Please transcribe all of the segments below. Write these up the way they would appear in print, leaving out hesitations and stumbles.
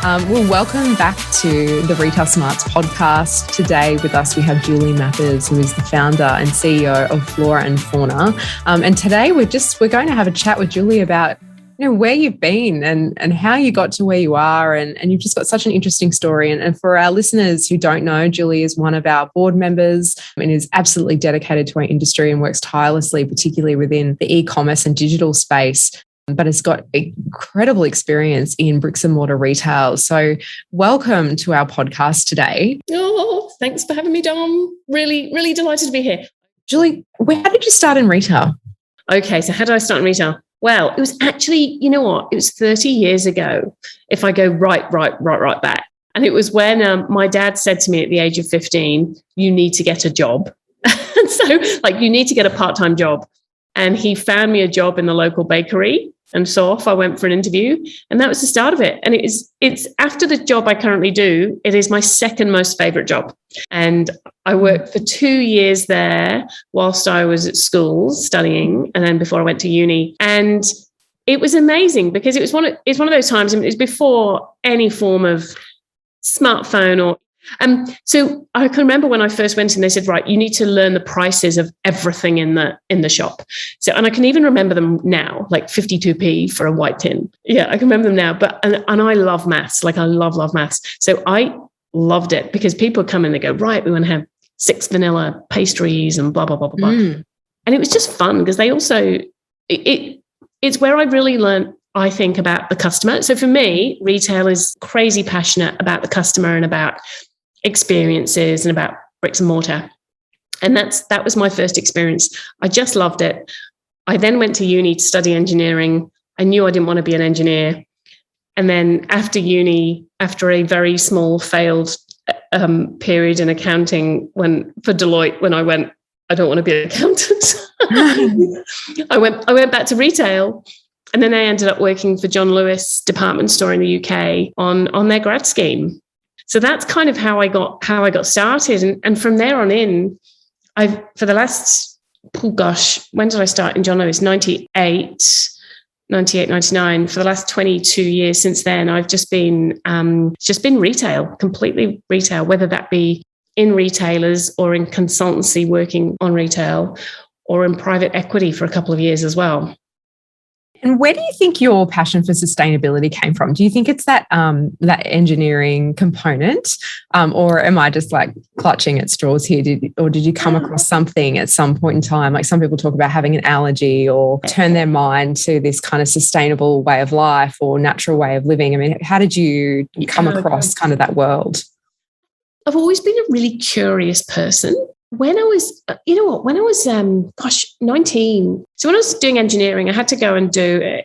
Well, welcome back to the Retail Smarts podcast. Today with us, we have Julie Mathers, who is the founder and CEO of Flora Fauna. And today we're going to have a chat with Julie about where you've been and how you got to where you are. And you've just got such an interesting story. And for our listeners who don't know, Julie is one of our board members and is absolutely dedicated to our industry and works tirelessly, particularly within the e-commerce and digital space, but has got incredible experience in bricks and mortar retail. So welcome to our podcast today. Oh, thanks for having me, Dom. Really, really delighted to be here. Julie, how did you start in retail? Okay, so how did I start in retail? Well, it was actually, you know what? It was 30 years ago, if I go right back. And it was when my dad said to me at the age of 15, you need to get a job. And so, you need to get a part-time job. And he found me a job in the local bakery. And so off I went for an interview, and that was the start of it. And it's after the job I currently do, it is my second most favorite job. And I worked for 2 years there whilst I was at school studying, and then before I went to uni. And it was amazing because it's one of those times, it was before any form of smartphone or so I can remember when I first went in, they said, right, you need to learn the prices of everything in the shop. So, and I can even remember them now, like 52p for a white tin. Yeah, I can remember them now. But, and I love maths, I love maths. So I loved it because people come in and they go, right, we want to have 6 vanilla pastries and blah, blah, blah, blah, blah. And it was just fun because they also, it's where I really learned, I think, about the customer. So for me, retail is crazy passionate about the customer and about experiences and about bricks and mortar. And that was my first experience. I just loved it. I then went to uni to study engineering. I knew I didn't want to be an engineer. And then after uni, after a very small failed period in accounting for Deloitte, when I went, I don't want to be an accountant. I went back to retail. And then I ended up working for John Lewis department store in the UK on their grad scheme. So that's kind of how I got started. And from there on in, for the last, when did I start in John Lewis? 98, 99. For the last 22 years since then, I've just been retail, completely retail, whether that be in retailers or in consultancy working on retail or in private equity for a couple of years as well. And where do you think your passion for sustainability came from? Do you think it's that engineering component, or am I just clutching at straws here? Did you come across something at some point in time? Like some people talk about having an allergy or turn their mind to this kind of sustainable way of life or natural way of living. I mean, how did you come across kind of that world? I've always been a really curious person. When I was, 19. So when I was doing engineering, I had to go and do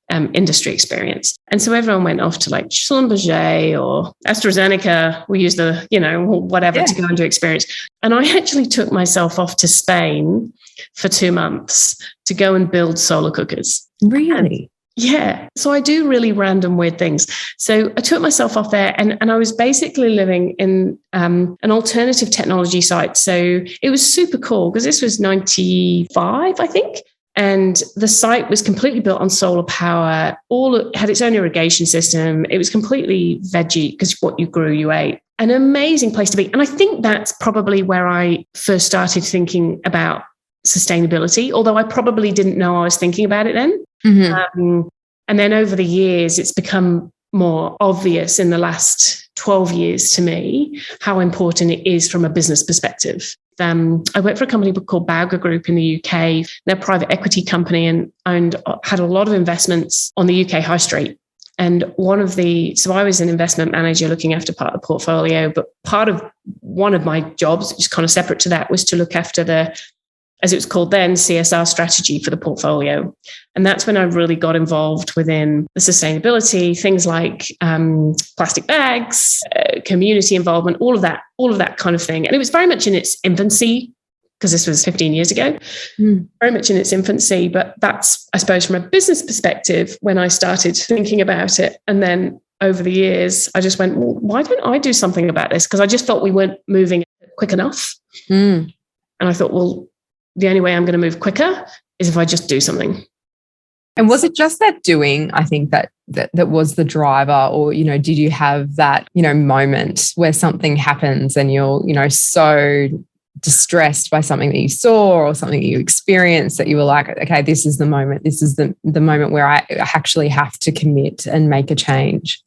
industry experience. And so everyone went off to Schlumberger or AstraZeneca. We used to go and do experience. And I actually took myself off to Spain for 2 months to go and build solar cookers. Really? Yeah. So I do really random weird things. So I took myself off there and I was basically living in an alternative technology site. So it was super cool because this was 95, I think. And the site was completely built on solar power. It had its own irrigation system. It was completely veggie because what you grew, you ate. An amazing place to be. And I think that's probably where I first started thinking about sustainability, although I probably didn't know I was thinking about it then. Mm-hmm. And then over the years, it's become more obvious in the last 12 years to me how important it is from a business perspective. I worked for a company called Bauger Group in the UK. They're a private equity company and had a lot of investments on the UK high street. And so I was an investment manager looking after part of the portfolio, but one of my jobs, which is kind of separate to that, was to look after as it was called then, CSR strategy for the portfolio. And that's when I really got involved within the sustainability, things like plastic bags, community involvement, all of that kind of thing. And it was very much in its infancy, because this was 15 years ago, very much in its infancy. But that's, I suppose, from a business perspective, when I started thinking about it. And then over the years, I just went, well, why don't I do something about this? Because I just felt we weren't moving quick enough. And I thought, well, the only way I'm going to move quicker is if I just do something. And was it just that doing, I think that was the driver, or, did you have that, moment where something happens and you're, so distressed by something that you saw or something that you experienced that you were like, okay, this is the moment. This is the moment where I actually have to commit and make a change?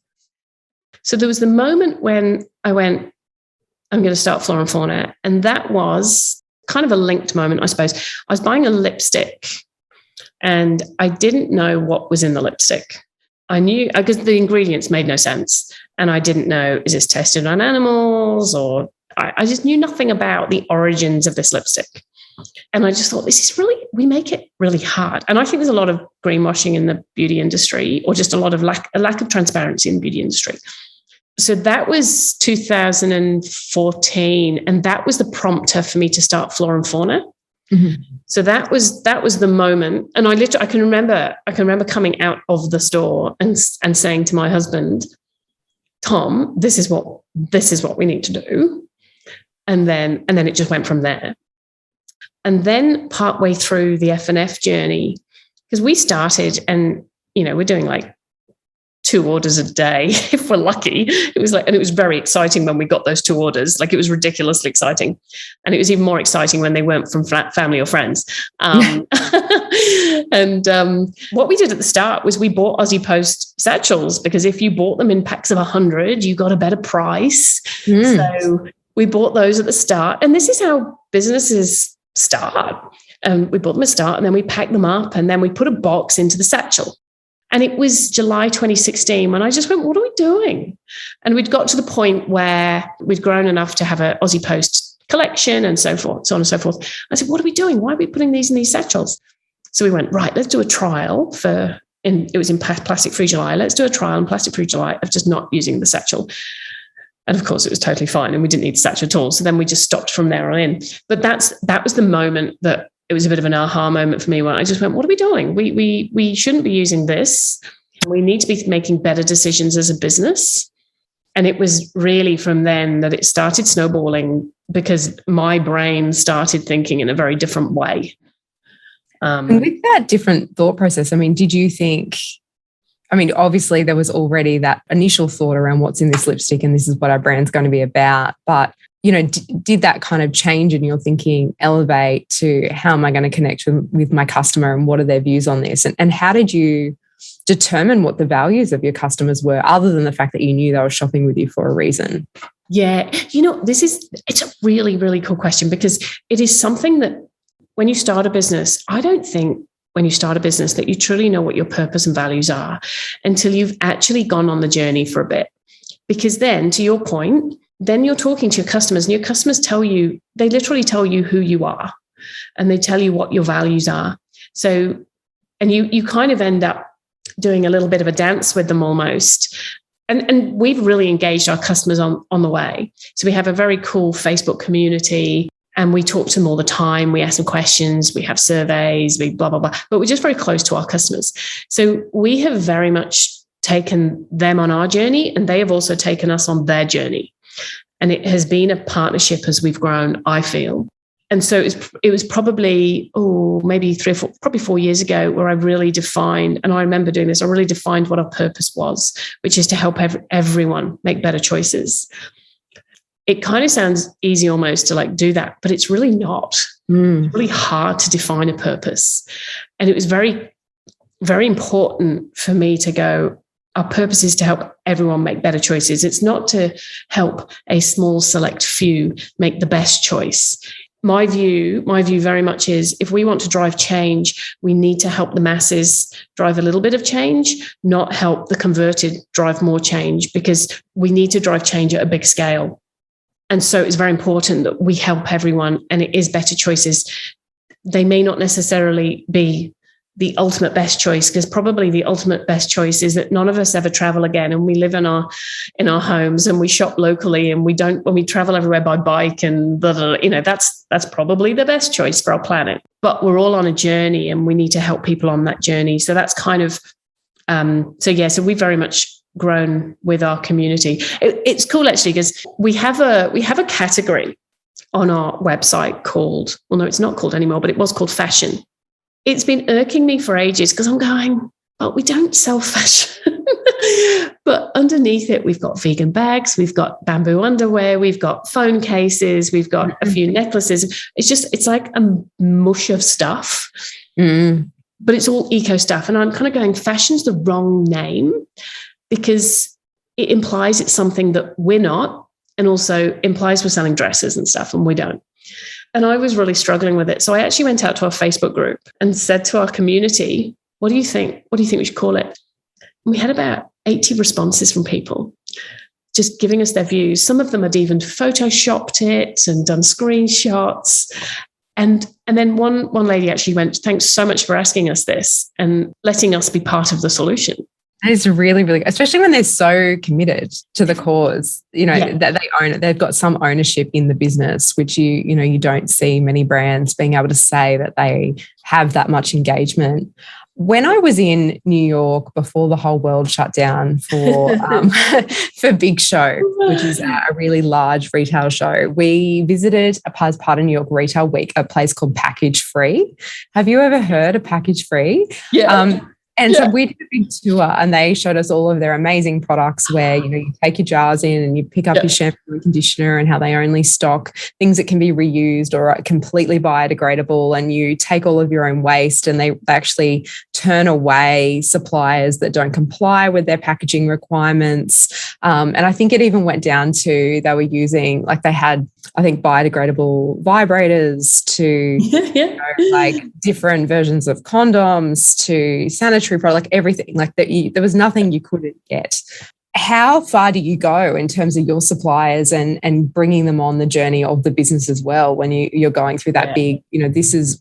So there was the moment when I went, I'm going to start Flora Fauna. And that was kind of a linked moment, I suppose. I was buying a lipstick and I didn't know what was in the lipstick. I knew, because the ingredients made no sense. And I didn't know, is this tested on animals? Or I just knew nothing about the origins of this lipstick. And I just thought, this is really, we make it really hard. And I think there's a lot of greenwashing in the beauty industry, or just a lot of lack of transparency in the beauty industry. So that was 2014. And that was the prompter for me to start Flora and Fauna. Mm-hmm. So that was the moment. And I can remember coming out of the store and saying to my husband, Tom, this is what we need to do. And then it just went from there. And then partway through the F&F journey, because we started and, we're doing like 2 orders a day, if we're lucky. It was like, and it was very exciting when we got those 2 orders. Like, it was ridiculously exciting. And it was even more exciting when they weren't from family or friends. And what we did at the start was we bought Aussie Post satchels, because if you bought them in packs of 100, you got a better price. So we bought those at the start. And this is how businesses start. We bought them at the start, and then we packed them up, and then we put a box into the satchel. And it was July 2016 when I just went, what are we doing? And we'd got to the point where we'd grown enough to have an Aussie Post collection and so forth, so on and so forth. I said, what are we doing? Why are we putting these in these satchels? So we went, right, let's do a trial it was in plastic-free July. Let's do a trial in plastic-free July of just not using the satchel. And of course, it was totally fine, and we didn't need the satchel at all. So then we just stopped from there on in. But that was the moment that it was a bit of an aha moment for me, when I just went, what are we doing? We shouldn't be using this. We need to be making better decisions as a business. And it was really from then that it started snowballing, because my brain started thinking in a very different way. And with that different thought process, did you think, obviously there was already that initial thought around what's in this lipstick and this is what our brand's going to be about. But did that kind of change in your thinking elevate to how am I going to connect with my customer, and what are their views on this? And how did you determine what the values of your customers were, other than the fact that you knew they were shopping with you for a reason? Yeah. It's a really, really cool question, because it is something that when you start a business, I don't think when you start a business that you truly know what your purpose and values are until you've actually gone on the journey for a bit. Because then, to your point, then you're talking to your customers, and your customers they literally tell you who you are, and they tell you what your values are. So, and you kind of end up doing a little bit of a dance with them almost. And we've really engaged our customers on the way. So we have a very cool Facebook community, and we talk to them all the time. We ask them questions, we have surveys, we blah, blah, blah, but we're just very close to our customers. So we have very much taken them on our journey, and they have also taken us on their journey. And it has been a partnership as we've grown, I feel. And so it was probably, maybe 3 or 4, probably 4 years ago, where I really defined, and I remember doing this, I really defined what our purpose was, which is to help everyone make better choices. It kind of sounds easy almost to do that, but it's really not. It's really hard to define a purpose. And it was very, very important for me to go, our purpose is to help everyone make better choices. It's not to help a small select few make the best choice. My view very much is, if we want to drive change, we need to help the masses drive a little bit of change, not help the converted drive more change, because we need to drive change at a big scale. And so it's very important that we help everyone, and it is better choices. They may not necessarily be the ultimate best choice, because probably the ultimate best choice is that none of us ever travel again, and we live in our homes, and we shop locally, and when we travel everywhere by bike and blah, blah, blah, that's probably the best choice for our planet. But we're all on a journey, and we need to help people on that journey. So that's kind of so we've very much grown with our community. It's cool actually, because we have a category on our website called, well, no, it's not called anymore, but it was called fashion. it's been irking me for ages because I'm going, but we don't sell fashion. But underneath it, we've got vegan bags, we've got bamboo underwear, we've got phone cases, we've got a few necklaces. It's like a mush of stuff, but it's all eco stuff. And I'm kind of going, fashion's the wrong name because it implies it's something that we're not, and also implies we're selling dresses and stuff, and we don't. And I was really struggling with it. So I actually went out to our Facebook group and said to our community, what do you think? What do you think we should call it? And we had about 80 responses from people just giving us their views. Some of them had even photoshopped it and done screenshots. And then one lady actually went, thanks so much for asking us this and letting us be part of the solution. That is really, really, especially when they're so committed to the cause, that they own it. They've got some ownership in the business, which you don't see many brands being able to say that they have that much engagement. When I was in New York before the whole world shut down for Big Show, which is a really large retail show, we visited as part of New York Retail Week a place called Package Free. Have you ever heard of Package Free? Yeah. So we did a big tour and they showed us all of their amazing products where, you take your jars in and you pick up your shampoo and conditioner, and how they only stock things that can be reused or are completely biodegradable, and you take all of your own waste, and they actually turn away suppliers that don't comply with their packaging requirements. And I think it even went down to they were using, they had, I think, biodegradable vibrators to like different versions of condoms to sanitary product, everything there was nothing you couldn't get. How far do you go in terms of your suppliers and bringing them on the journey of the business as well when you're going through that big,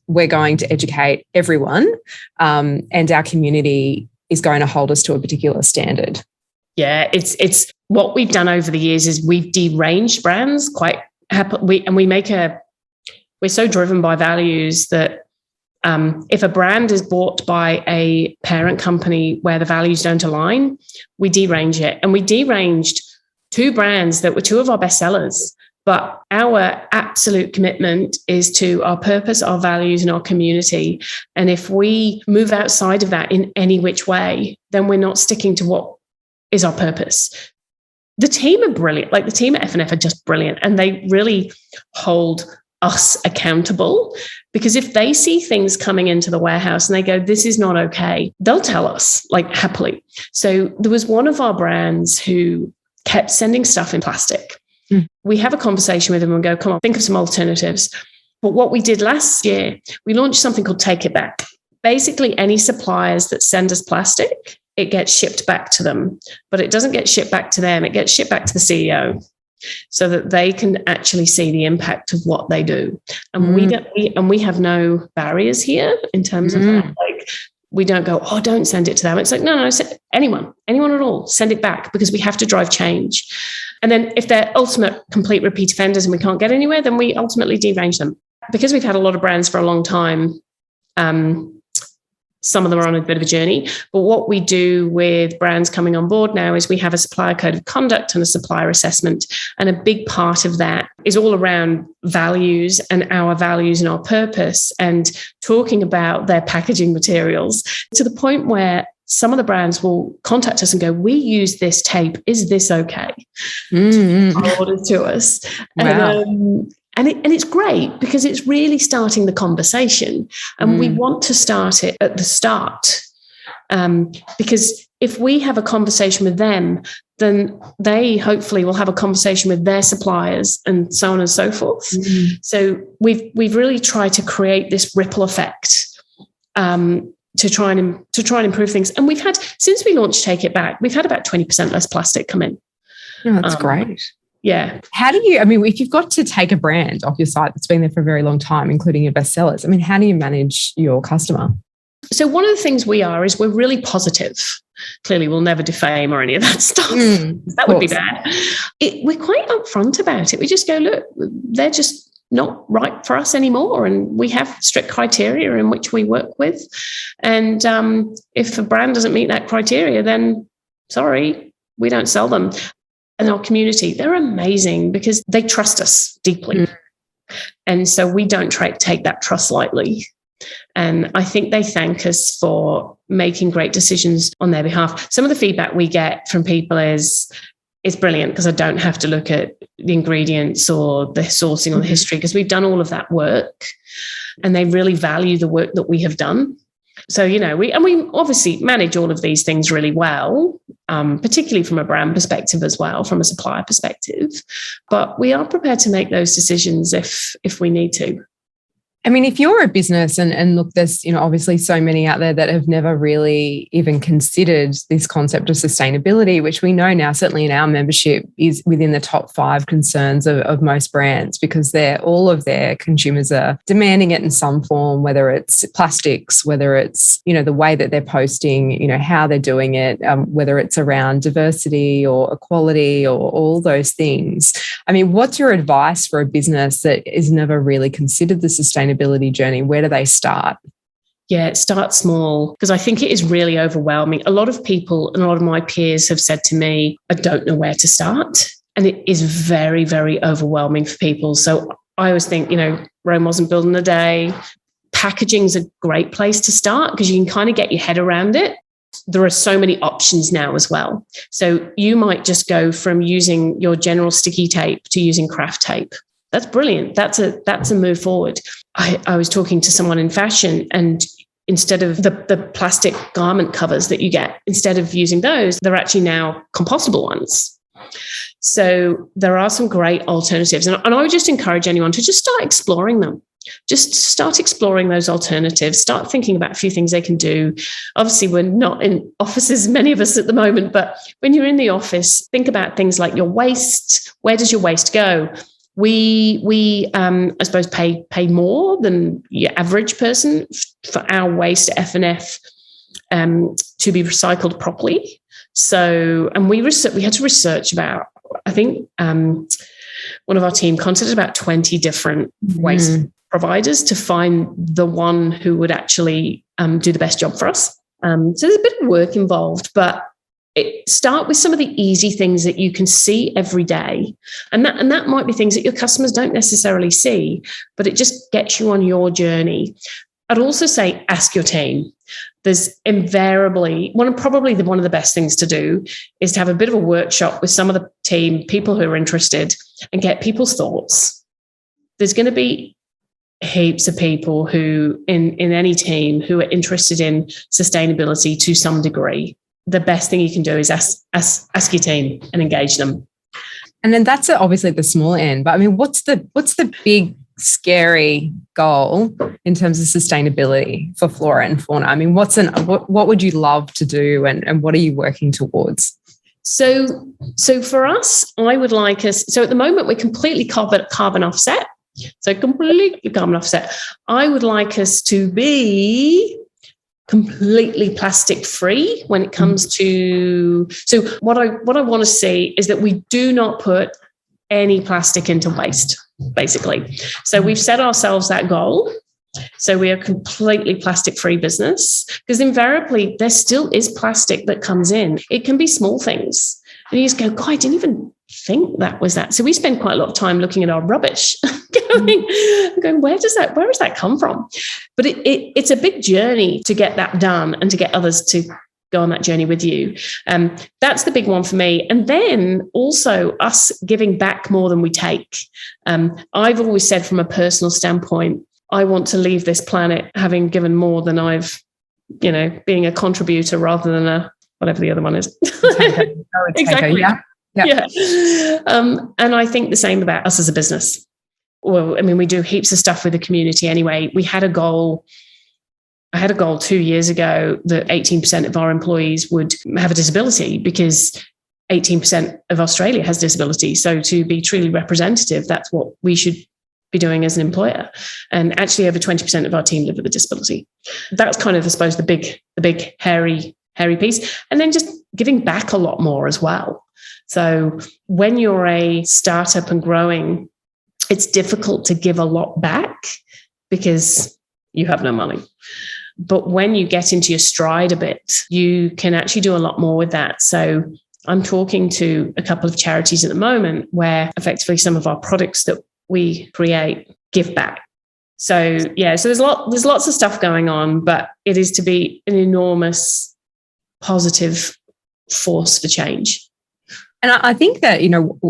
we're going to educate everyone, and our community is going to hold us to a particular standard? Yeah, it's what we've done over the years is we've deranged brands quite happily, and we're so driven by values that if a brand is bought by a parent company where the values don't align, we derange it. And we deranged 2 brands that were 2 of our best sellers. But our absolute commitment is to our purpose, our values, and our community. And if we move outside of that in any which way, then we're not sticking to what is our purpose. The team are brilliant. The team at F&F are just brilliant. And they really hold us accountable, because if they see things coming into the warehouse and they go, this is not okay, they'll tell us happily. So there was one of our brands who kept sending stuff in plastic. We have a conversation with them and go, come on, think of some alternatives. But what we did last year, we launched something called Take It Back. Basically, any suppliers that send us plastic, it gets shipped back to them, but it doesn't get shipped back to them. It gets shipped back to the CEO, so that they can actually see the impact of what they do. And we have no barriers here in terms of that. We don't go, oh, don't send it to them. It's no, anyone at all, send it back, because we have to drive change. And then if they're ultimate complete repeat offenders and we can't get anywhere, then we ultimately derange them. Because we've had a lot of brands for a long time, some of them are on a bit of a journey. But what we do with brands coming on board now is we have a supplier code of conduct and a supplier assessment. And a big part of that is all around values and our purpose, and talking about their packaging materials, to the point where some of the brands will contact us and go, we use this tape. Is this okay? Order to us. Wow. And it's great, because it's really starting the conversation, and we want to start it at the start, because if we have a conversation with them, then they hopefully will have a conversation with their suppliers, and so on and so forth. So we've really tried to create this ripple effect to try and improve things. And we've had, since we launched Take It Back, we've had about 20% less plastic come in. Oh, that's great. Yeah. How do you, if you've got to take a brand off your site that's been there for a very long time, including your best sellers, how do you manage your customer? So one of the things we're really positive. Clearly, we'll never defame or any of that stuff. That would be bad. We're quite upfront about it. We just go, look, they're just not right for us anymore. And we have strict criteria in which we work with. And if a brand doesn't meet that criteria, then sorry, we don't sell them. And our community, they're amazing, because they trust us deeply. And so we don't take that trust lightly. And I think they thank us for making great decisions on their behalf. Some of the feedback we get from people is brilliant because I don't have to look at the ingredients or the sourcing or the history because we've done all of that work, and they really value the work that we have done. So, we obviously manage all of these things really well, particularly from a brand perspective as well, from a supplier perspective. But we are prepared to make those decisions if we need to. I mean, if you're a business and look, there's, obviously so many out there that have never really even considered this concept of sustainability, which we know now, certainly in our membership, is within the top 5 concerns of most brands, because all of their consumers are demanding it in some form, whether it's plastics, whether it's, the way that they're posting, how they're doing it, whether it's around diversity or equality or all those things. I mean, what's your advice for a business that has never really considered the sustainability journey? Where do they start? Yeah, start small, because I think it is really overwhelming. A lot of people and a lot of my peers have said to me, I don't know where to start. And it is very, very overwhelming for people. So I always think, Rome wasn't built in a day. Packaging is a great place to start because you can kind of get your head around it. There are so many options now as well. So you might just go from using your general sticky tape to using craft tape. That's brilliant. That's a move forward. I was talking to someone in fashion, and instead of the plastic garment covers that you get, instead of using those, they're actually now compostable ones. So there are some great alternatives. And I would just encourage anyone to just start exploring them. Just start exploring those alternatives. Start thinking about a few things they can do. Obviously, we're not in offices, many of us at the moment, but when you're in the office, think about things like your waste. Where does your waste go? We I suppose pay more than your average person for our waste F&F to be recycled properly. So, and we had to research about, I think one of our team contacted about 20 different waste providers to find the one who would actually do the best job for us. So there's a bit of work involved, but start with some of the easy things that you can see every day. And that might be things that your customers don't necessarily see, but it just gets you on your journey. I'd also say ask your team. There's invariably one of the best things to do is to have a bit of a workshop with some of the team, people who are interested, and get people's thoughts. There's going to be heaps of people who in any team who are interested in sustainability to some degree. The best thing you can do is ask your team and engage them. And then that's obviously the small end. But I mean, what's the big scary goal in terms of sustainability for Flora and Fauna? I mean, what would you love to do, and what are you working towards? So for us, I would like us. So at the moment, we're completely carbon offset. So completely carbon offset. I would like us to be completely plastic free when it comes to. So what I want to see is that we do not put any plastic into waste, basically. So we've set ourselves that goal. So we are completely plastic free business, because invariably there still is plastic that comes in. It can be small things. And you just go, God, I didn't even think that was that. So we spend quite a lot of time looking at our rubbish, going, where does that come from? But it's a big journey to get that done and to get others to go on that journey with you. That's the big one for me. And then also us giving back more than we take. I've always said, from a personal standpoint, I want to leave this planet having given more than I've, being a contributor rather than a whatever the other one is. Exactly. Yeah. And I think the same about us as a business. Well, I mean, we do heaps of stuff with the community anyway. I had a goal 2 years ago that 18% of our employees would have a disability, because 18% of Australia has disability. So to be truly representative, that's what we should be doing as an employer. And actually over 20% of our team live with a disability. That's kind of, I suppose, the big hairy piece. And then just giving back a lot more as well. So when you're a startup and growing, it's difficult to give a lot back because you have no money. But when you get into your stride a bit, you can actually do a lot more with that. So I'm talking to a couple of charities at the moment where effectively some of our products that we create give back. So there's lots of stuff going on, but it is to be an enormous positive force for change. And I think that,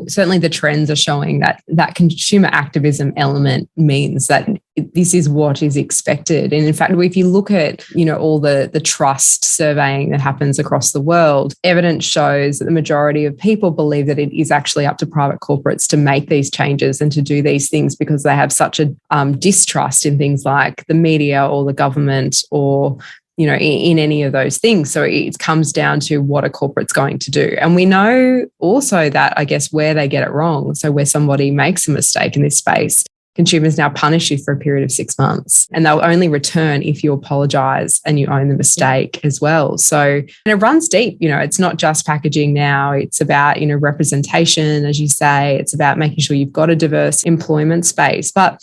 certainly the trends are showing that consumer activism element means that this is what is expected. And in fact, if you look at, all the trust surveying that happens across the world, evidence shows that the majority of people believe that it is actually up to private corporates to make these changes and to do these things because they have such a distrust in things like the media or the government or in any of those things. So it comes down to what a corporate's going to do. And we know also that, I guess, where they get it wrong. So where somebody makes a mistake in this space, consumers now punish you for a period of 6 months, and they'll only return if you apologize and you own the mistake as well. So, and it runs deep, it's not just packaging now. It's about, representation, as you say. It's about making sure you've got a diverse employment space. But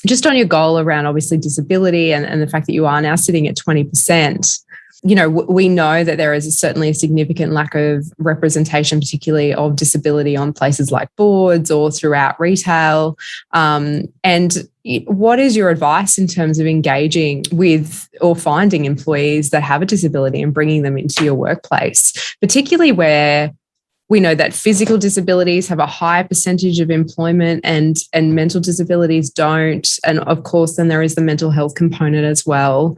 just on your goal around obviously disability and the fact that you are now sitting at 20%, we know that there is certainly a significant lack of representation, particularly of disability on places like boards or throughout retail. And what is your advice in terms of engaging with or finding employees that have a disability and bringing them into your workplace, particularly where we know that physical disabilities have a higher percentage of employment and mental disabilities don't. And of course, then there is the mental health component as well,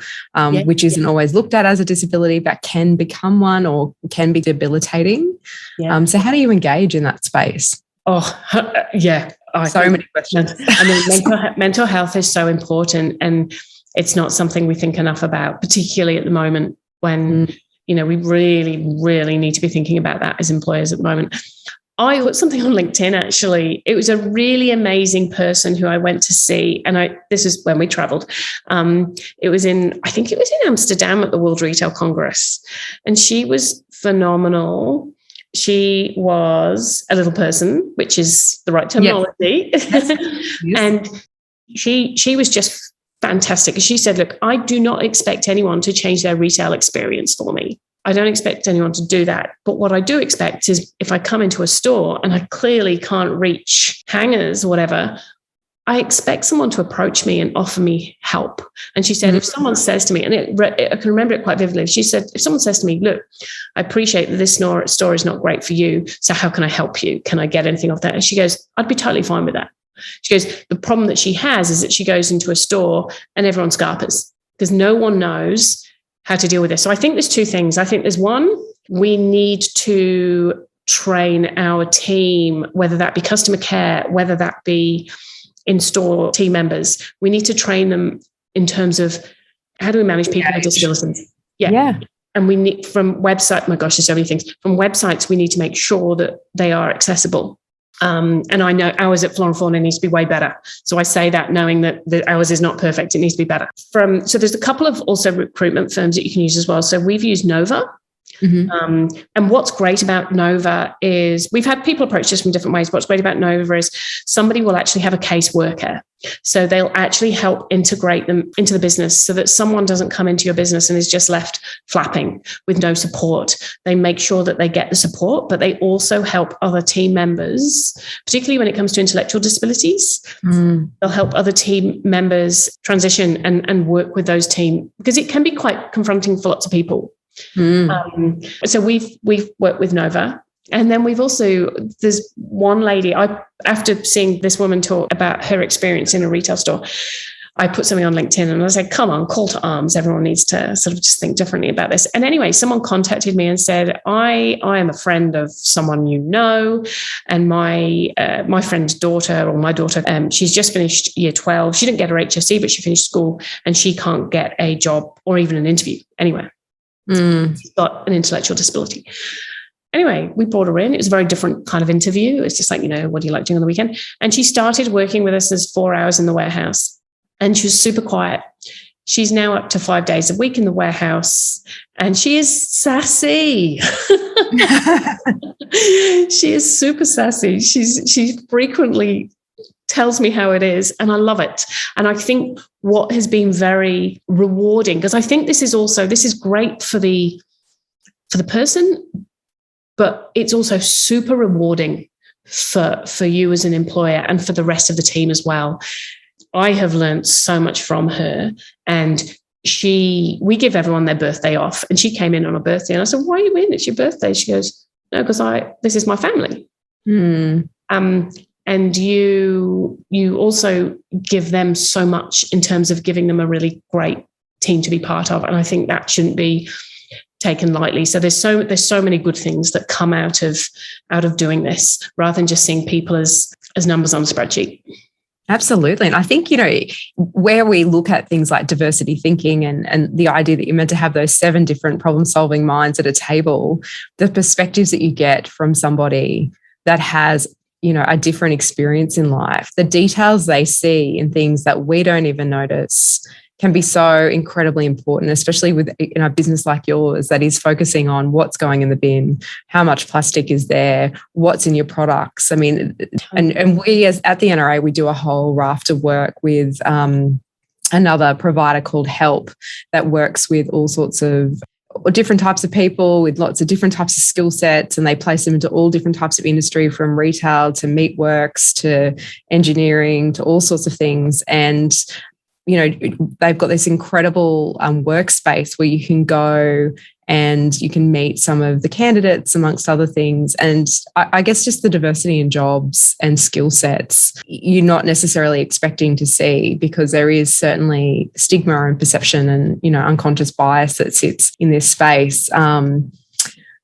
which isn't always looked at as a disability, but can become one or can be debilitating. Yeah. So how do you engage in that space? Oh, yeah. So many questions. Mental health is so important, and it's not something we think enough about, particularly at the moment when we really, really need to be thinking about that as employers at the moment. I put something on LinkedIn, actually. It was a really amazing person who I went to see, and this is when we traveled. It was in Amsterdam at the World Retail Congress, and she was phenomenal. She was a little person, which is the right terminology. Yes. And she was just fantastic. She said, look, I do not expect anyone to change their retail experience for me. I don't expect anyone to do that. But what I do expect is if I come into a store and I clearly can't reach hangers or whatever, I expect someone to approach me and offer me help. And she said, if someone says to me, and I can remember it quite vividly, she said, if someone says to me, look, I appreciate that this store is not great for you, so how can I help you? Can I get anything off that? And she goes, I'd be totally fine with that. She goes, the problem that she has is that she goes into a store and everyone scarpers because no one knows how to deal with this. So I think there's two things. I think there's one, we need to train our team, whether that be customer care, whether that be in-store team members. We need to train them in terms of how do we manage people with disabilities? Yeah. And we need from website, my gosh, there's so many things. From websites, we need to make sure that they are accessible. And I know ours at Flora Fauna needs to be way better. So I say that knowing that ours is not perfect. It needs to be better. So there's a couple of also recruitment firms that you can use as well. So we've used Nova. Mm-hmm. And what's great about Nova is we've had people approach us from different ways. What's great about Nova is somebody will actually have a caseworker. So they'll actually help integrate them into the business so that someone doesn't come into your business and is just left flapping with no support. They make sure that they get the support, but they also help other team members, particularly when it comes to intellectual disabilities. They'll help other team members transition and work with those team because it can be quite confronting for lots of people. So we've worked with Nova, and then there's one lady, after seeing this woman talk about her experience in a retail store, I put something on LinkedIn and I said, come on, call to arms. Everyone needs to sort of just think differently about this. And anyway, someone contacted me and said, I am a friend of someone you know, and my friend's daughter, or my daughter, she's just finished year 12. She didn't get her HSC, but she finished school and she can't get a job or even an interview anywhere. She's got an intellectual disability. Anyway, we brought her in. It was a very different kind of interview. It's just like, what do you like doing on the weekend? And she started working with us as 4 hours in the warehouse. And she was super quiet. She's now up to 5 days a week in the warehouse. And she is sassy. She is super sassy. She frequently tells me how it is, and I love it. And I think what has been very rewarding, because I think this is great for the person, but it's also super rewarding for you as an employer and for the rest of the team as well. I have learned so much from her. And we give everyone their birthday off, and she came in on her birthday, and I said, "Why are you in? It's your birthday." She goes, "No, because this is my family." And you also give them so much in terms of giving them a really great team to be part of, and I think that shouldn't be taken lightly. So there's so many good things that come out of doing this, rather than just seeing people as numbers on a spreadsheet. Absolutely. And I think, where we look at things like diversity thinking and the idea that you're meant to have those 7 different problem-solving minds at a table, the perspectives that you get from somebody that has, a different experience in life, the details they see in things that we don't even notice can be so incredibly important, especially with a business like yours that is focusing on what's going in the bin, how much plastic is there, what's in your products. I mean, and we at the NRA, we do a whole raft of work with another provider called Help that works with all sorts of different types of people with lots of different types of skill sets, and they place them into all different types of industry, from retail to meatworks to engineering to all sorts of things. And they've got this incredible workspace where you can go and you can meet some of the candidates, amongst other things. And I guess just the diversity in jobs and skill sets you're not necessarily expecting to see, because there is certainly stigma and perception and, unconscious bias that sits in this space.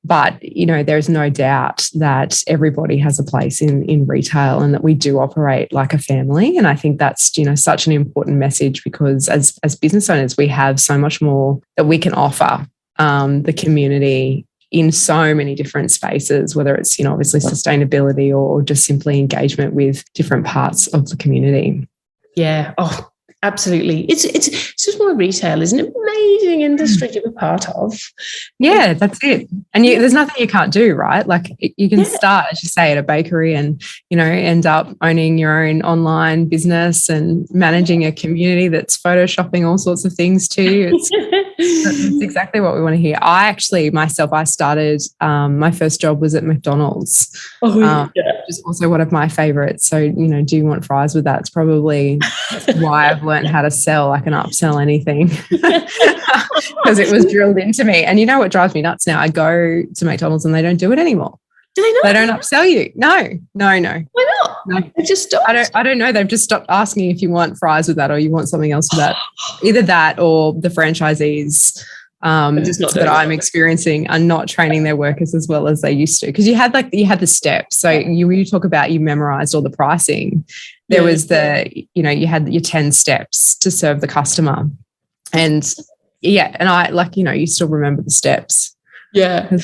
But, there's no doubt that everybody has a place in retail, and that we do operate like a family. And I think that's, such an important message, because as business owners, we have so much more that we can offer the community in so many different spaces, whether it's, obviously sustainability or just simply engagement with different parts of the community. Yeah. Oh, absolutely. It's just more retail, isn't it? Amazing industry to be part of. Yeah, that's it. And there's nothing you can't do, right? Like you can start, as you say, at a bakery and, end up owning your own online business and managing a community that's photoshopping all sorts of things to you. That's exactly what we want to hear. I started, my first job was at McDonald's, which is also one of my favorites. So, do you want fries with that? It's probably why I've learned how to sell. I can upsell anything because it was drilled into me. And you know what drives me nuts now? I go to McDonald's and they don't do it anymore. Do they not? They don't upsell you. No. Why not? No. They've just stopped. I don't know. They've just stopped asking if you want fries with that or you want something else with that. Either that or the franchisees that I'm experiencing are not training their workers as well as they used to. Because you had the steps. So you talk about you memorized all the pricing. There was you had your 10 steps to serve the customer. And I you still remember the steps. Yeah.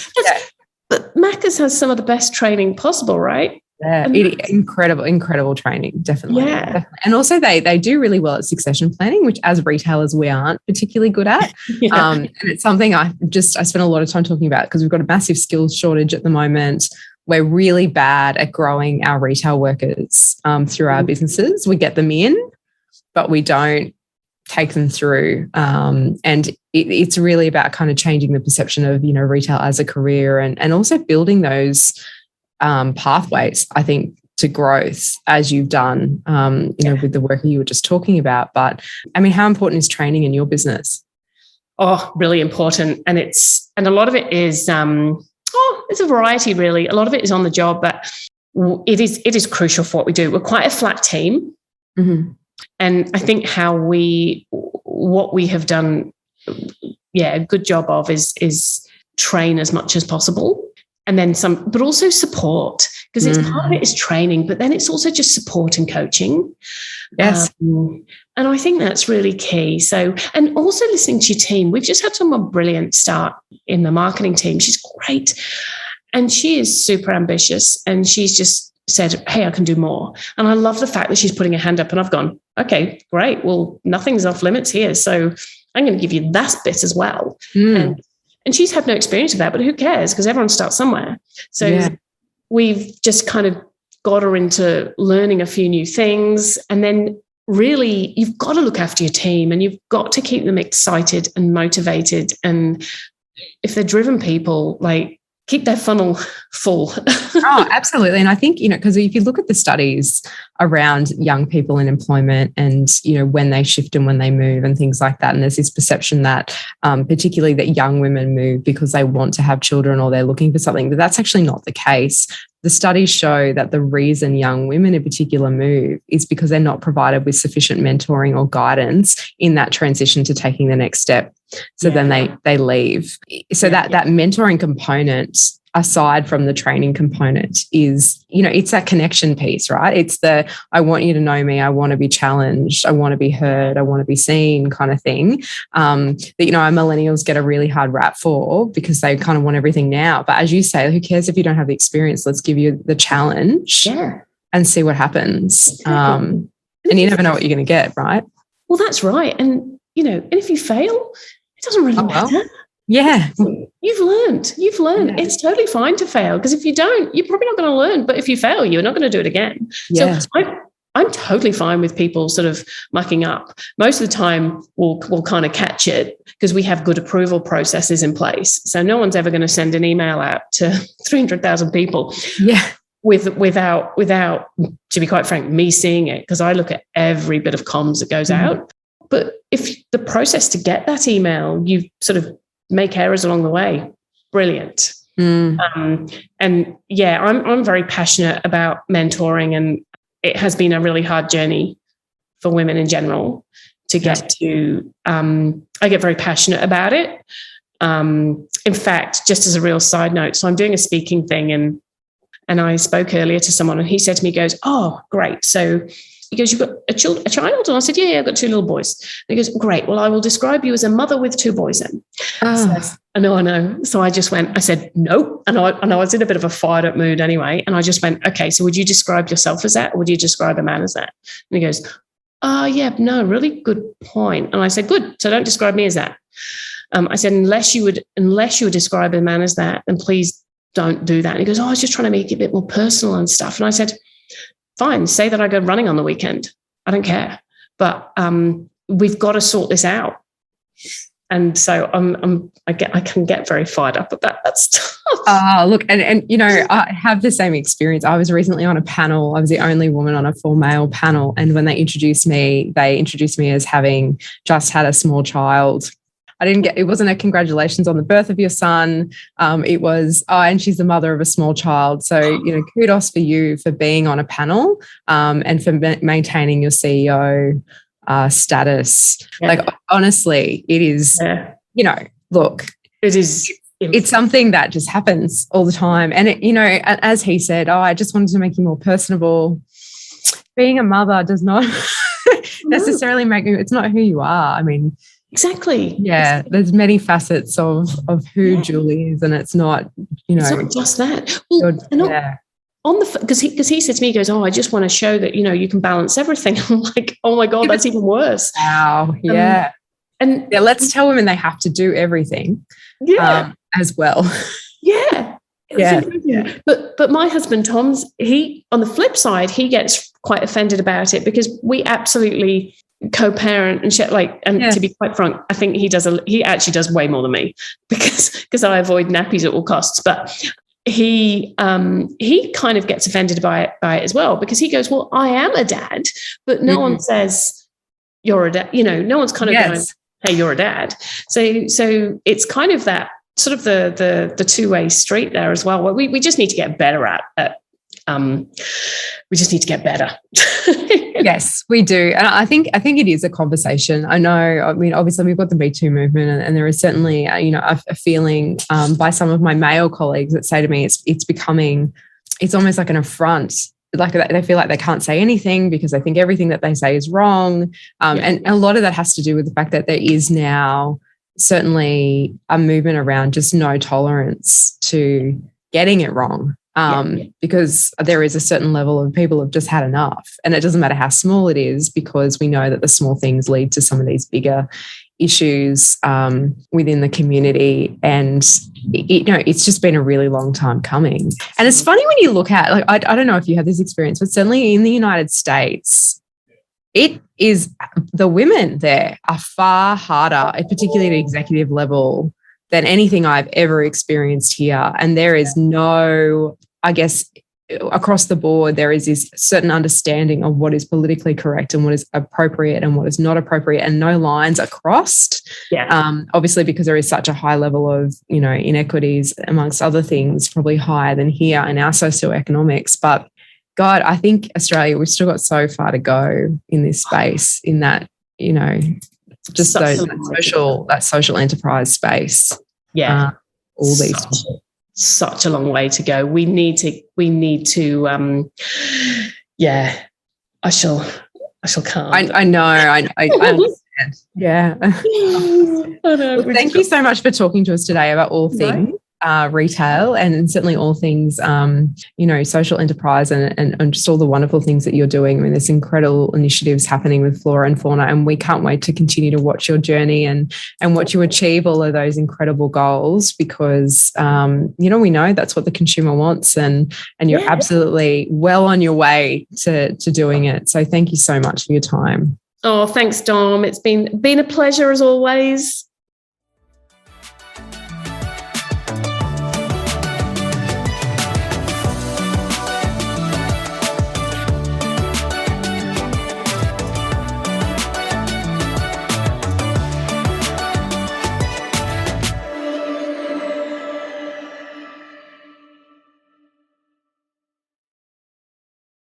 But Macca's has some of the best training possible, right? Yeah, incredible training, definitely. Yeah. Definitely. And also they do really well at succession planning, which as retailers we aren't particularly good at. And it's something I spent a lot of time talking about, because we've got a massive skills shortage at the moment. We're really bad at growing our retail workers through our businesses. We get them in, but we don't take them through. And it's really about kind of changing the perception of, retail as a career and also building those pathways, I think, to growth, as you've done, with the work you were just talking about. But I mean, how important is training in your business? Oh, really important. And a lot of it is, it's a variety, really. A lot of it is on the job, but it is crucial for what we do. We're quite a flat team. Mm-hmm. And I think what we have done, a good job of is train as much as possible. And then some, but also support, because it's part of it is training, but then it's also just support and coaching. Yes. And I think that's really key. So, and also listening to your team. We've just had someone brilliant start in the marketing team. She's great. And she is super ambitious. And she's just said, hey, I can do more. And I love the fact that she's putting her hand up, and I've gone, okay, great. Well, nothing's off limits here. So I'm going to give you that bit as well. And she's had no experience of that, but who cares? Because everyone starts somewhere. So we've just kind of got her into learning a few new things. And then really, you've got to look after your team, and you've got to keep them excited and motivated. And if they're driven people, keep their funnel full. Oh, absolutely. And I think, because if you look at the studies around young people in employment and, when they shift and when they move and things like that, and there's this perception that particularly that young women move because they want to have children or they're looking for something, but that's actually not the case. The studies show that the reason young women in particular move is because they're not provided with sufficient mentoring or guidance in that transition to taking the next step. So then they leave. So that mentoring component, aside from the training component, is, it's that connection piece, right? It's the, I want you to know me, I want to be challenged, I want to be heard, I want to be seen kind of thing. That, our millennials get a really hard rap for because they kind of want everything now. But as you say, who cares if you don't have the experience? Let's give you the challenge and see what happens. Exactly. And you never know what you're going to get, right? Well, that's right. And, and if you fail, it doesn't really matter. Well. Yeah. You've learned. Yeah. It's totally fine to fail, because if you don't, you're probably not going to learn. But if you fail, you're not going to do it again. Yeah. So I'm totally fine with people sort of mucking up. Most of the time, we'll kind of catch it because we have good approval processes in place. So no one's ever going to send an email out to 300,000 people. Yeah. Without, to be quite frank, me seeing it, because I look at every bit of comms that goes out. But if the process to get that email, you sort of make errors along the way, brilliant. I'm very passionate about mentoring, and it has been a really hard journey for women in general to get to. I get very passionate about it. In fact, just as a real side note, so I'm doing a speaking thing, and I spoke earlier to someone, and he said to me, he goes, "Oh, great. So," he goes, "You've got a child?" And I said, yeah, I've got 2 little boys. And he goes, "Great. Well, I will describe you as a mother with 2 boys then." So, I know. So I just went, I said, "No." And I was in a bit of a fired up mood anyway. And I just went, "Okay, so would you describe yourself as that? Or would you describe a man as that?" And he goes, "Yeah, no, really good point." And I said, "Good. So don't describe me as that." I said, unless you would describe a man as that, then please don't do that." And he goes, "Oh, I was just trying to make it a bit more personal and stuff." And I said, "Fine, say that I go running on the weekend. I don't care. But we've got to sort this out." And so I can get very fired up about that stuff. Look, and I have the same experience. I was recently on a panel. I was the only woman on a full male panel. And when they introduced me as having just had a small child. It wasn't a congratulations on the birth of your son. It was, and she's the mother of a small child. So, kudos for you for being on a panel and for maintaining your CEO status. Yeah. Like, honestly, it is, look. It is. It's something that just happens all the time. And, as he said, I just wanted to make you more personable. Being a mother does not necessarily make you, it's not who you are. I mean, exactly. Yeah, exactly. There's many facets of who Julie is, and it's not, It's not just that. Well, because he said to me, he goes, "Oh, I just want to show that, you can balance everything." I'm like, "Oh my God, that's even worse." Wow. Yeah. Let's tell women they have to do everything. Yeah. As well. Yeah. Yeah. But my husband, Tom's, on the flip side, he gets quite offended about it because we absolutely co-parent and shit. To be quite frank, I think he actually does way more than me because I avoid nappies at all costs. But he kind of gets offended by it as well, because he goes, "Well, I am a dad," but no one says you're a dad. No one's kind of going, "Hey, you're a dad." So it's kind of that sort of the two-way street there as well. We just need to get better at. We just need to get better. Yes, we do. And I think it is a conversation. I know, I mean, obviously we've got the Me Too movement, and there is certainly, a feeling by some of my male colleagues that say to me, it's becoming, it's almost like an affront. Like they feel like they can't say anything because they think everything that they say is wrong. And a lot of that has to do with the fact that there is now certainly a movement around just no tolerance to getting it wrong. Because there is a certain level of people have just had enough, and it doesn't matter how small it is, because we know that the small things lead to some of these bigger issues within the community. And it's just been a really long time coming. And it's funny when you look at, I don't know if you have this experience, but certainly in the United States, it is, the women there are far harder, particularly at executive level, than anything I've ever experienced here. And there is no, I guess, across the board, there is this certain understanding of what is politically correct and what is appropriate and what is not appropriate, and no lines are crossed. Obviously, because there is such a high level of, inequities, amongst other things, probably higher than here in our socioeconomics. But God, I think Australia, we've still got so far to go in this space, in that, just that social enterprise space. All these. Such a long way to go. We need to I shall calm. I know. I understand. Yeah. Well, thank you so much for talking to us today about all things retail, and certainly all things, social enterprise, and just all the wonderful things that you're doing. I mean, there's incredible initiatives happening with Flora and Fauna, and we can't wait to continue to watch your journey and watch you achieve all of those incredible goals, because, we know that's what the consumer wants, and you're absolutely well on your way to doing it. So thank you so much for your time. Oh, thanks, Dom. It's been a pleasure as always.